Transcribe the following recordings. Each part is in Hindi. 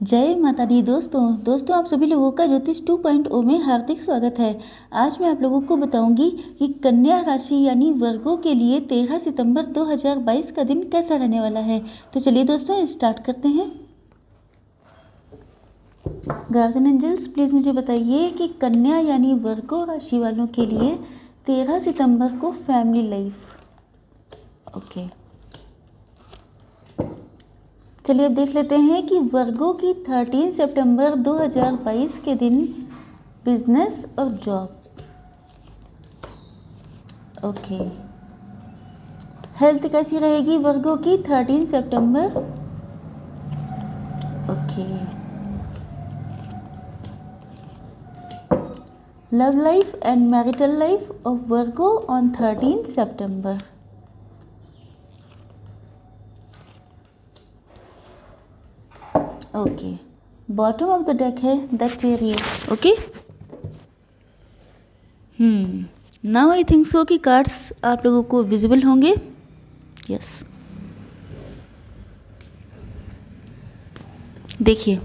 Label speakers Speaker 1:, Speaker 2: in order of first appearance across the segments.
Speaker 1: जय माता दी दोस्तों आप सभी लोगों का ज्योतिष 2.0 में हार्दिक स्वागत है। आज मैं आप लोगों को बताऊंगी कि कन्या राशि यानी वर्गों के लिए 13 सितंबर 2022 का दिन कैसा रहने वाला है। तो चलिए दोस्तों स्टार्ट करते हैं। गार्जियन एंजल्स प्लीज़ मुझे बताइए कि कन्या यानी वर्गों राशि वालों के लिए 13 सितंबर को फैमिली लाइफ। ओके, चलिए अब देख लेते हैं कि वर्गों की 13 सितंबर 2022 के दिन बिजनेस और जॉब। ओके, हेल्थ कैसी रहेगी वर्गों की 13 सितंबर। Okay, love life and marital life of Virgo on 13 September. Okay, bottom of the deck है the chariot. Okay, now I think so कि कार्ड्स आप लोगों को विजिबल होंगे। यस, देखिए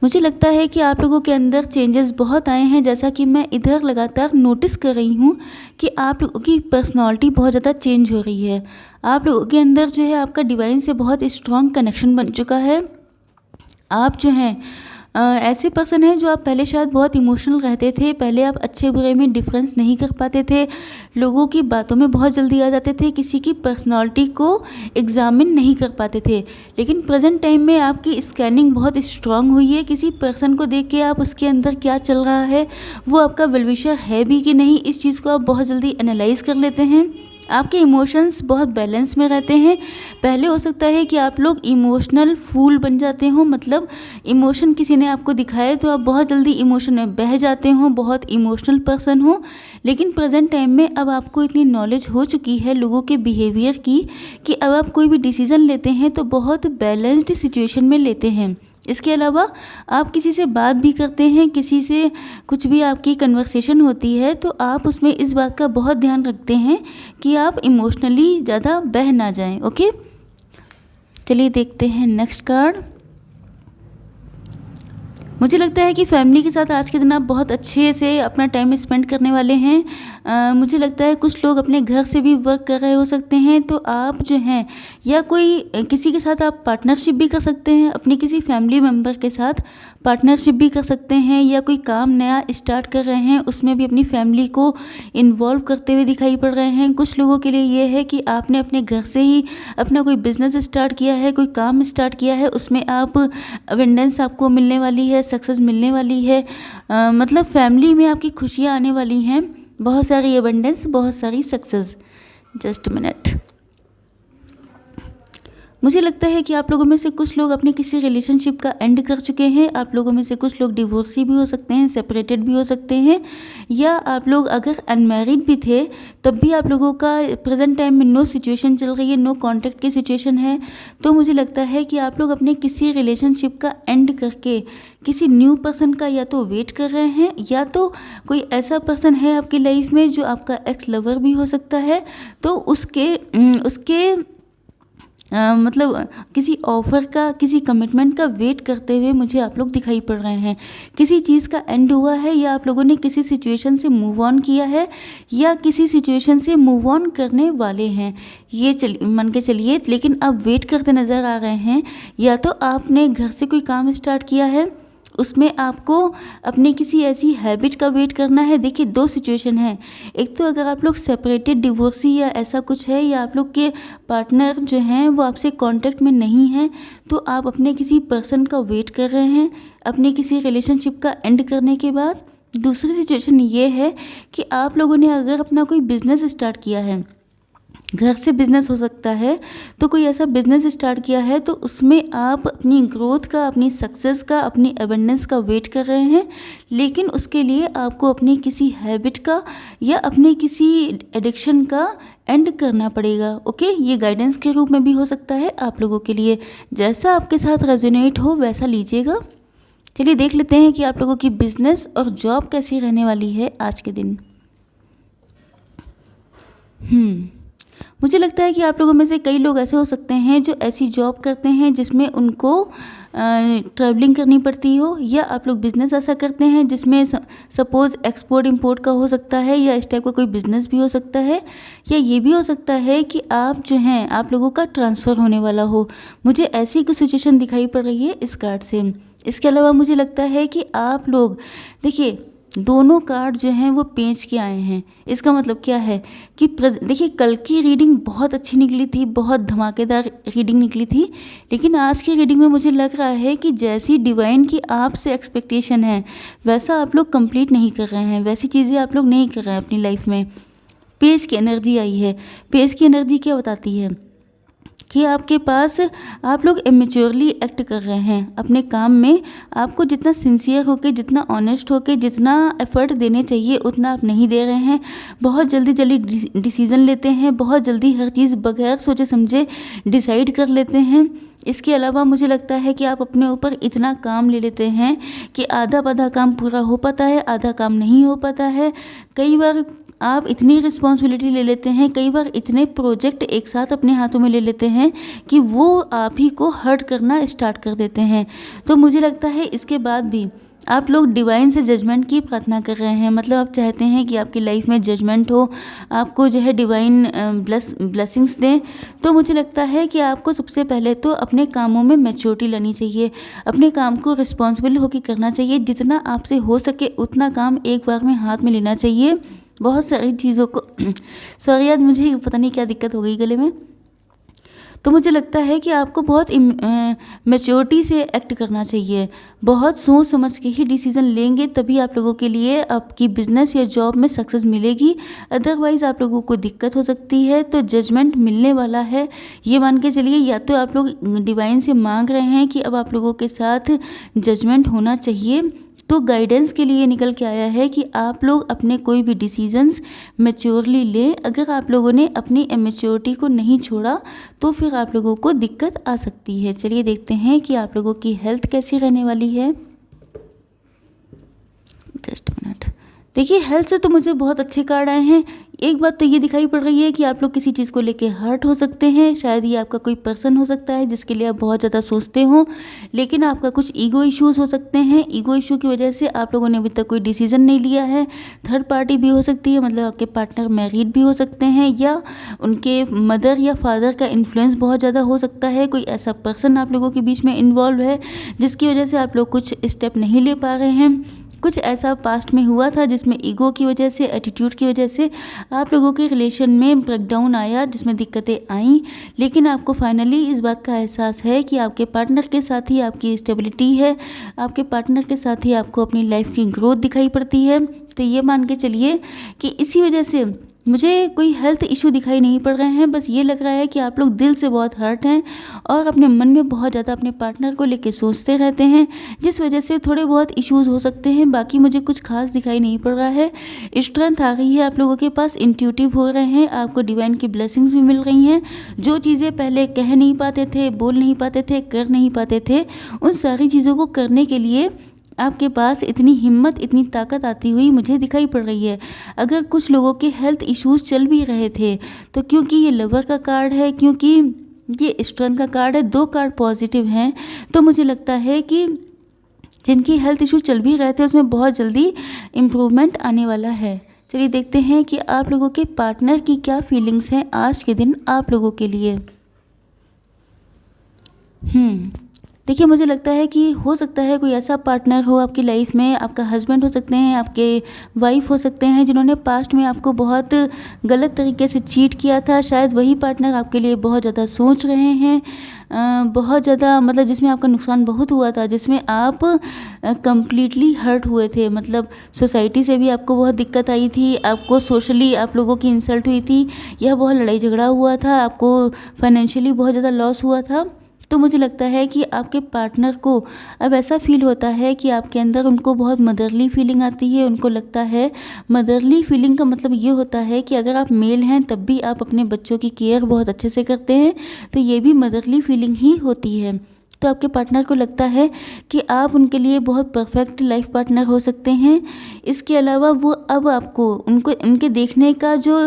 Speaker 1: मुझे लगता है कि आप लोगों के अंदर चेंजेस बहुत आए हैं। जैसा कि मैं इधर लगातार नोटिस कर रही हूँ कि आप लोगों की पर्सनालिटी बहुत ज़्यादा चेंज हो रही है। आप लोगों के अंदर जो है आपका डिवाइन से बहुत स्ट्रॉन्ग कनेक्शन बन चुका है। आप जो हैं ऐसे पर्सन हैं जो आप पहले शायद बहुत इमोशनल रहते थे। पहले आप अच्छे बुरे में डिफरेंस नहीं कर पाते थे, लोगों की बातों में बहुत जल्दी आ जाते थे, किसी की पर्सनालिटी को एग्जामिन नहीं कर पाते थे। लेकिन प्रेजेंट टाइम में आपकी स्कैनिंग बहुत स्ट्रांग हुई है। किसी पर्सन को देख के आप उसके अंदर क्या चल रहा है, वो आपका वेलविशर है भी कि नहीं, इस चीज़ को आप बहुत जल्दी एनालाइज कर लेते हैं। आपके इमोशंस बहुत बैलेंस में रहते हैं। पहले हो सकता है कि आप लोग इमोशनल फूल बन जाते हो, मतलब इमोशन किसी ने आपको दिखाए तो आप बहुत जल्दी इमोशन में बह जाते हो, बहुत इमोशनल पर्सन हो। लेकिन प्रेजेंट टाइम में अब आपको इतनी नॉलेज हो चुकी है लोगों के बिहेवियर की कि अब आप कोई भी डिसीज़न लेते हैं तो बहुत बैलेंस्ड सिचुएशन में लेते हैं। इसके अलावा आप किसी से बात भी करते हैं, किसी से कुछ भी आपकी कन्वर्सेशन होती है तो आप उसमें इस बात का बहुत ध्यान रखते हैं कि आप इमोशनली ज़्यादा बह ना जाएं। ओके, चलिए देखते हैं नेक्स्ट कार्ड। मुझे लगता है कि फैमिली के साथ आज के दिन आप बहुत अच्छे से अपना टाइम स्पेंड करने वाले हैं। मुझे लगता है कुछ लोग अपने घर से भी वर्क कर रहे हो सकते हैं, तो आप जो हैं या कोई किसी के साथ आप पार्टनरशिप भी कर सकते हैं, अपने किसी फैमिली मेम्बर के साथ पार्टनरशिप भी कर सकते हैं, या कोई काम नया स्टार्ट कर रहे हैं उसमें भी अपनी फैमिली को इन्वॉल्व करते हुए दिखाई पड़ रहे हैं। कुछ लोगों के लिए ये है कि आपने अपने घर से ही अपना कोई बिजनेस स्टार्ट किया है, कोई काम स्टार्ट किया है, उसमें आप अबेंडेंस आपको मिलने वाली है, सक्सेस मिलने वाली है। मतलब फैमिली में आपकी खुशियाँ आने वाली हैं, बहुत सारी अबेंडेंस, बहुत सारी सक्सेस। जस्ट मिनट, मुझे लगता है कि आप लोगों में से कुछ लोग अपने किसी रिलेशनशिप का एंड कर चुके हैं। आप लोगों में से कुछ लोग डिवोर्सी भी हो सकते हैं, सेपरेटेड भी हो सकते हैं, या आप लोग अगर अनमैरिड भी थे तब भी आप लोगों का प्रेजेंट टाइम में नो सिचुएशन चल रही है, नो कांटेक्ट की सिचुएशन है। तो मुझे लगता है कि आप लोग अपने किसी रिलेशनशिप का एंड करके किसी न्यू पर्सन का या तो वेट कर रहे हैं, या तो कोई ऐसा पर्सन है आपकी लाइफ में जो आपका एक्स लवर भी हो सकता है, तो उसके मतलब किसी ऑफ़र का, किसी कमिटमेंट का वेट करते हुए मुझे आप लोग दिखाई पड़ रहे हैं। किसी चीज़ का एंड हुआ है, या आप लोगों ने किसी सिचुएशन से मूव ऑन किया है, या किसी सिचुएशन से मूव ऑन करने वाले हैं, ये मान के चलिए। लेकिन आप वेट करते नज़र आ रहे हैं। या तो आपने घर से कोई काम स्टार्ट किया है, उसमें आपको अपने किसी ऐसी हैबिट का वेट करना है। देखिए दो सिचुएशन है, एक तो अगर आप लोग सेपरेटेड, डिवोर्सी या ऐसा कुछ है, या आप लोग के पार्टनर जो हैं वो आपसे कांटेक्ट में नहीं हैं, तो आप अपने किसी पर्सन का वेट कर रहे हैं अपने किसी रिलेशनशिप का एंड करने के बाद। दूसरी सिचुएशन ये है कि आप लोगों ने अगर अपना कोई बिजनेस स्टार्ट किया है, घर से बिजनेस हो सकता है, तो कोई ऐसा बिजनेस स्टार्ट किया है तो उसमें आप अपनी ग्रोथ का, अपनी सक्सेस का, अपनी अबेंडेंस का वेट कर रहे हैं। लेकिन उसके लिए आपको अपनी किसी हैबिट का या अपने किसी एडिक्शन का एंड करना पड़ेगा। ओके, ये गाइडेंस के रूप में भी हो सकता है आप लोगों के लिए। जैसा आपके साथ रेजोनेट हो वैसा लीजिएगा। चलिए देख लेते हैं कि आप लोगों की बिजनेस और जॉब कैसी रहने वाली है आज के दिन। मुझे लगता है कि आप लोगों में से कई लोग ऐसे हो सकते हैं जो ऐसी जॉब करते हैं जिसमें उनको ट्रैवलिंग करनी पड़ती हो, या आप लोग बिज़नेस ऐसा करते हैं जिसमें सपोज़ एक्सपोर्ट इंपोर्ट का हो सकता है, या इस टाइप का कोई बिज़नेस भी हो सकता है, या ये भी हो सकता है कि आप जो हैं आप लोगों का ट्रांसफ़र होने वाला हो। मुझे ऐसी कुछ सिचुएशन दिखाई पड़ रही है इस कार्ड से। इसके अलावा मुझे लगता है कि आप लोग देखिए दोनों कार्ड जो हैं वो पेंच के आए हैं। इसका मतलब क्या है कि देखिए कल की रीडिंग बहुत अच्छी निकली थी, बहुत धमाकेदार रीडिंग निकली थी, लेकिन आज की रीडिंग में मुझे लग रहा है कि जैसी डिवाइन की आपसे एक्सपेक्टेशन है वैसा आप लोग कंप्लीट नहीं कर रहे हैं, वैसी चीज़ें आप लोग नहीं कर रहे हैं अपनी लाइफ में। पेज की एनर्जी आई है। पेज की एनर्जी क्या बताती है कि आपके पास आप लोग इमेच्योरली एक्ट कर रहे हैं अपने काम में। आपको जितना सिंसियर होके, जितना ऑनेस्ट होके, जितना एफर्ट देने चाहिए उतना आप नहीं दे रहे हैं। बहुत जल्दी डिसीज़न लेते हैं, बहुत जल्दी हर चीज़ बगैर सोचे समझे डिसाइड कर लेते हैं। इसके अलावा मुझे लगता है कि आप अपने ऊपर इतना काम ले लेते हैं कि आधा काम पूरा हो पाता है, आधा काम नहीं हो पाता है। कई बार आप इतनी रिस्पॉन्सिबिलिटी ले लेते हैं, कई बार इतने प्रोजेक्ट एक साथ अपने हाथों में ले लेते हैं कि वो आप ही को हर्ट करना स्टार्ट कर देते हैं। तो मुझे लगता है इसके बाद भी आप लोग डिवाइन से जजमेंट की प्रार्थना कर रहे हैं। मतलब आप चाहते हैं कि आपकी लाइफ में जजमेंट हो, आपको जो है डिवाइन ब्लेसिंग्स दें। तो मुझे लगता है कि आपको सबसे पहले तो अपने कामों में मैच्योरिटी लानी चाहिए, अपने काम को रिस्पॉन्सिबल होकर करना चाहिए। जितना आपसे हो सके उतना काम एक बार में हाथ में लेना चाहिए। बहुत सारी चीज़ों को सॉरी यार, मुझे पता नहीं क्या दिक्कत हो गई गले में। तो मुझे लगता है कि आपको बहुत मैच्योरिटी से एक्ट करना चाहिए। बहुत सोच समझ के ही डिसीज़न लेंगे तभी आप लोगों के लिए आपकी बिज़नेस या जॉब में सक्सेस मिलेगी। अदरवाइज़ आप लोगों को दिक्कत हो सकती है। तो जजमेंट मिलने वाला है, ये मान के चलिए। या तो आप लोग डिवाइन से मांग रहे हैं कि अब आप लोगों के साथ जजमेंट होना चाहिए। तो गाइडेंस के लिए निकल के आया है कि आप लोग अपने कोई भी डिसीजंस मैच्योरली लें। अगर आप लोगों ने अपनी इमेच्योरिटी को नहीं छोड़ा तो फिर आप लोगों को दिक्कत आ सकती है। चलिए देखते हैं कि आप लोगों की हेल्थ कैसी रहने वाली है। Just minute. देखिए हेल्थ से तो मुझे बहुत अच्छे कार्ड आए हैं। एक बात तो ये दिखाई पड़ रही है कि आप लोग किसी चीज़ को लेके हर्ट हो सकते हैं। शायद ये आपका कोई पर्सन हो सकता है जिसके लिए आप बहुत ज़्यादा सोचते हो, लेकिन आपका कुछ ईगो इश्यूज़ हो सकते हैं। ईगो इशू की वजह से आप लोगों ने अभी तक कोई डिसीजन नहीं लिया है। थर्ड पार्टी भी हो सकती है, मतलब आपके पार्टनर मैरिड भी हो सकते हैं, या उनके मदर या फादर का इन्फ्लुएंस बहुत ज़्यादा हो सकता है। कोई ऐसा पर्सन आप लोगों के बीच में इन्वॉल्व है जिसकी वजह से आप लोग कुछ स्टेप नहीं ले पा रहे हैं। कुछ ऐसा पास्ट में हुआ था जिसमें ईगो की वजह से, एटीट्यूड की वजह से आप लोगों के रिलेशन में ब्रेकडाउन आया, जिसमें दिक्कतें आईं। लेकिन आपको फाइनली इस बात का एहसास है कि आपके पार्टनर के साथ ही आपकी स्टेबिलिटी है, आपके पार्टनर के साथ ही आपको अपनी लाइफ की ग्रोथ दिखाई पड़ती है। तो ये मान के चलिए कि इसी वजह से मुझे कोई हेल्थ इशू दिखाई नहीं पड़ रहे हैं। बस ये लग रहा है कि आप लोग दिल से बहुत हर्ट हैं और अपने मन में बहुत ज़्यादा अपने पार्टनर को लेके सोचते रहते हैं, जिस वजह से थोड़े बहुत इश्यूज़ हो सकते हैं। बाकी मुझे कुछ खास दिखाई नहीं पड़ रहा है। स्ट्रेंथ आ गई है आप लोगों के पास, इंट्यूटिव हो रहे हैं, आपको डिवाइन की ब्लेसिंग्स भी मिल रही हैं। जो चीज़ें पहले कह नहीं पाते थे, बोल नहीं पाते थे, कर नहीं पाते थे, उन सारी चीज़ों को करने के लिए आपके पास इतनी हिम्मत, इतनी ताकत आती हुई मुझे दिखाई पड़ रही है। अगर कुछ लोगों के हेल्थ इश्यूज़ चल भी रहे थे तो क्योंकि ये लवर का कार्ड है, क्योंकि ये स्ट्रेंथ का कार्ड है, दो कार्ड पॉजिटिव हैं, तो मुझे लगता है कि जिनकी हेल्थ इश्यूज चल भी रहे थे उसमें बहुत जल्दी इम्प्रूवमेंट आने वाला है। चलिए देखते हैं कि आप लोगों के पार्टनर की क्या फीलिंग्स हैं आज के दिन आप लोगों के लिए। देखिए मुझे लगता है कि हो सकता है कोई ऐसा पार्टनर हो आपकी लाइफ में, आपका हस्बैंड हो सकते हैं, आपके वाइफ हो सकते हैं, जिन्होंने पास्ट में आपको बहुत गलत तरीके से चीट किया था। शायद वही पार्टनर आपके लिए बहुत ज़्यादा सोच रहे हैं, बहुत ज़्यादा, मतलब जिसमें आपका नुकसान बहुत हुआ था, जिसमें आप कंप्लीटली हर्ट हुए थे। मतलब सोसाइटी से भी आपको बहुत दिक्कत आई थी, आपको सोशली आप लोगों की इंसल्ट हुई थी, यह बहुत लड़ाई झगड़ा हुआ था, आपको फाइनेंशियली बहुत ज़्यादा लॉस हुआ था। तो मुझे लगता है कि आपके पार्टनर को अब ऐसा फील होता है कि आपके अंदर उनको बहुत मदरली फीलिंग आती है। उनको लगता है, मदरली फीलिंग का मतलब ये होता है कि अगर आप मेल हैं तब भी आप अपने बच्चों की केयर बहुत अच्छे से करते हैं, तो ये भी मदरली फीलिंग ही होती है। तो आपके पार्टनर को लगता है कि आप उनके लिए बहुत परफेक्ट लाइफ पार्टनर हो सकते हैं। इसके अलावा वो अब आपको उनके देखने का जो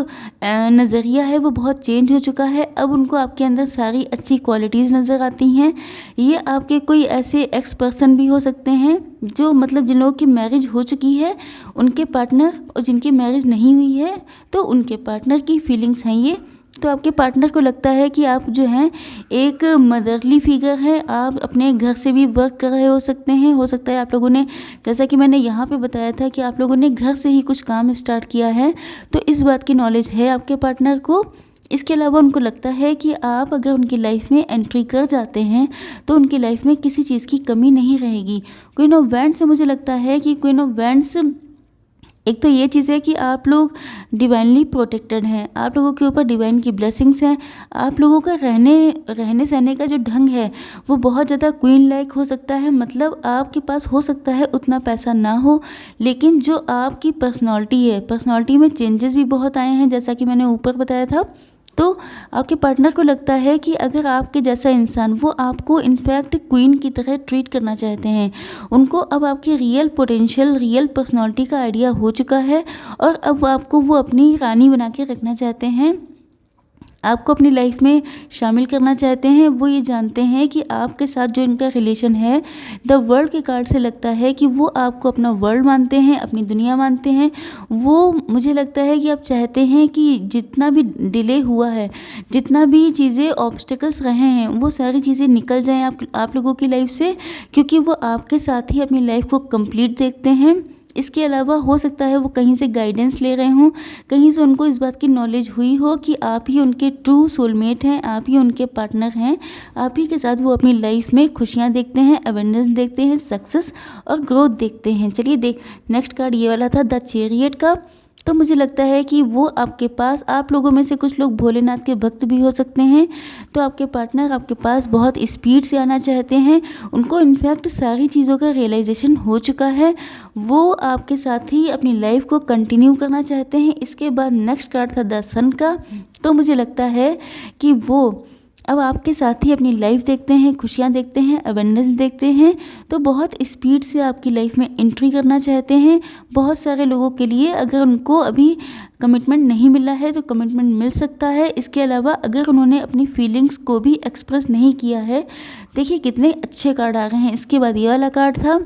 Speaker 1: नज़रिया है वो बहुत चेंज हो चुका है। अब उनको आपके अंदर सारी अच्छी क्वालिटीज़ नज़र आती हैं। ये आपके कोई ऐसे एक्स पर्सन भी हो सकते हैं जो मतलब जिन लोगों की मैरिज हो चुकी है उनके पार्टनर, और जिनकी मैरिज नहीं हुई है तो उनके पार्टनर की फीलिंग्स हैं ये। तो आपके पार्टनर को लगता है कि आप जो हैं एक मदरली फिगर हैं, आप अपने घर से भी वर्क कर रहे हो सकते हैं। हो सकता है आप लोगों ने, जैसा कि मैंने यहाँ पे बताया था कि आप लोगों ने घर से ही कुछ काम स्टार्ट किया है, तो इस बात की नॉलेज है आपके पार्टनर को। इसके अलावा उनको लगता है कि आप अगर उनकी लाइफ में एंट्री कर जाते हैं तो उनकी लाइफ में किसी चीज़ की कमी नहीं रहेगी। क्वीन ऑफ वैंड्स से मुझे लगता है कि क्वीन ऑफ वैंड्स, एक तो ये चीज़ है कि आप लोग डिवाइनली प्रोटेक्टेड हैं, आप लोगों के ऊपर डिवाइन की ब्लेसिंग्स हैं। आप लोगों का रहने सहने का जो ढंग है वो बहुत ज़्यादा क्वीन लाइक हो सकता है। मतलब आपके पास हो सकता है उतना पैसा ना हो, लेकिन जो आपकी पर्सनालिटी है, पर्सनालिटी में चेंजेस भी बहुत आए हैं, जैसा कि मैंने ऊपर बताया था। तो आपके पार्टनर को लगता है कि अगर आपके जैसा इंसान, वो आपको इनफैक्ट क्वीन की तरह ट्रीट करना चाहते हैं। उनको अब आपके रियल पोटेंशियल, रियल पर्सनालिटी का आइडिया हो चुका है और अब आपको वो अपनी रानी बना के रखना चाहते हैं, आपको अपनी लाइफ में शामिल करना चाहते हैं। वो ये जानते हैं कि आपके साथ जो इनका रिलेशन है, द वर्ल्ड के कार्ड से लगता है कि वो आपको अपना वर्ल्ड मानते हैं, अपनी दुनिया मानते हैं। वो, मुझे लगता है कि आप चाहते हैं कि जितना भी डिले हुआ है, जितना भी चीज़ें ऑब्स्टिकल्स रहे हैं, वो सारी चीज़ें निकल जाएं आप लोगों की लाइफ से, क्योंकि वो आपके साथ ही अपनी लाइफ को कंप्लीट देखते हैं। इसके अलावा हो सकता है वो कहीं से गाइडेंस ले रहे हों, कहीं से उनको इस बात की नॉलेज हुई हो कि आप ही उनके ट्रू सोलमेट हैं, आप ही उनके पार्टनर हैं, आप ही के साथ वो अपनी लाइफ में खुशियाँ देखते हैं, अवेंडेंस देखते हैं, सक्सेस और ग्रोथ देखते हैं। चलिए नेक्स्ट कार्ड ये वाला था द चैरियट का। तो मुझे लगता है कि वो आपके पास, आप लोगों में से कुछ लोग भोलेनाथ के भक्त भी हो सकते हैं। तो आपके पार्टनर आपके पास बहुत स्पीड से आना चाहते हैं, उनको इनफैक्ट सारी चीज़ों का रियलाइजेशन हो चुका है। वो आपके साथ ही अपनी लाइफ को कंटिन्यू करना चाहते हैं। इसके बाद नेक्स्ट कार्ड था द सन का। तो मुझे लगता है कि वो अब आपके साथ ही अपनी लाइफ देखते हैं, खुशियाँ देखते हैं, अवेंडेंस देखते हैं। तो बहुत स्पीड से आपकी लाइफ में एंट्री करना चाहते हैं। बहुत सारे लोगों के लिए अगर उनको अभी कमिटमेंट नहीं मिला है तो कमिटमेंट मिल सकता है। इसके अलावा अगर उन्होंने अपनी फीलिंग्स को भी एक्सप्रेस नहीं किया है, देखिए कितने अच्छे कार्ड आ रहे हैं। इसके बाद ये वाला कार्ड था।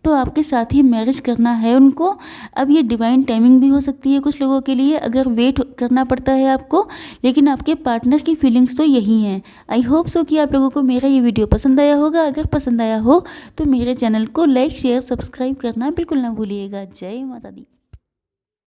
Speaker 1: तो आपके साथ ही मैरिज करना है उनको। अब ये डिवाइन टाइमिंग भी हो सकती है कुछ लोगों के लिए, अगर वेट करना पड़ता है आपको, लेकिन आपके पार्टनर की फीलिंग्स तो यही हैं। आई होप सो कि आप लोगों को मेरा ये वीडियो पसंद आया होगा। अगर पसंद आया हो तो मेरे चैनल को लाइक, शेयर, सब्सक्राइब करना बिल्कुल ना भूलिएगा। जय माता दी।